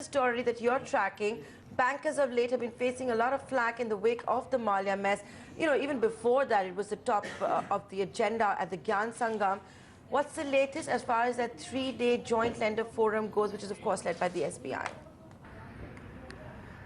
Story that you're tracking. Bankers of late have been facing a lot of flack in the wake of the Malia mess. You know, even before that, it was the top of the agenda at the Gyan Sangam. What's the latest as far as that 3-day joint lender forum goes, which is of course led by the SBI?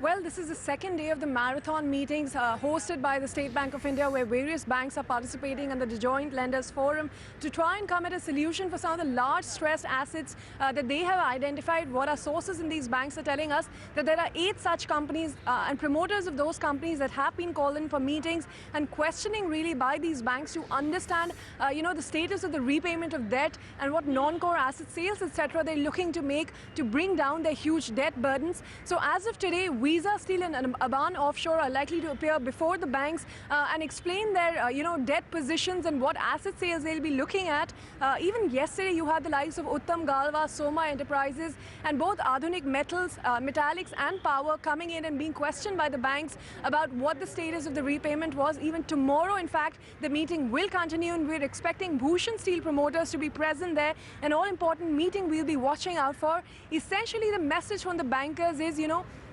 Well, this is the second day of the marathon meetings hosted by the State Bank of India, where various banks are participating under the Joint Lenders Forum to try and come at a solution for some of the large stressed assets that they have identified. What our sources in these banks are telling us that there are 8 such companies and promoters of those companies that have been called in for meetings and questioning really by these banks to understand, the status of the repayment of debt and what non-core asset sales, etc., they're looking to make to bring down their huge debt burdens. So as of today, Visa, Steel and Aban Offshore are likely to appear before the banks and explain their debt positions and what asset sales they'll be looking at. Even yesterday you had the likes of Uttam Galva, Soma Enterprises and both Adhunik Metals, Metallics and Power coming in and being questioned by the banks about what the status of the repayment was. Even tomorrow, in fact, the meeting will continue and we're expecting Bhushan Steel promoters to be present there. An all-important meeting we'll be watching out for. Essentially, the message from the bankers is,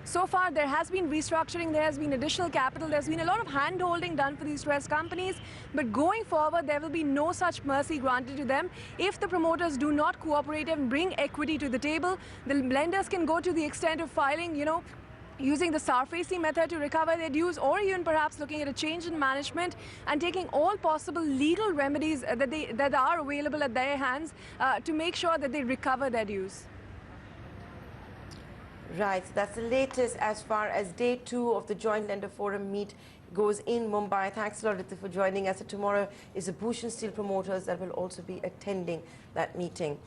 so far there has been restructuring, there has been additional capital, there's been a lot of hand-holding done for these stressed companies, but going forward there will be no such mercy granted to them. If the promoters do not cooperate and bring equity to the table, the lenders can go to the extent of filing, using the SARFACI method to recover their dues, or even perhaps looking at a change in management and taking all possible legal remedies that are available at their hands to make sure that they recover their dues. Right, so that's the latest as far as day 2 of the Joint Lender Forum meet goes in Mumbai. Thanks a lot, Ritu, for joining us. So tomorrow is the Bhushan Steel promoters that will also be attending that meeting.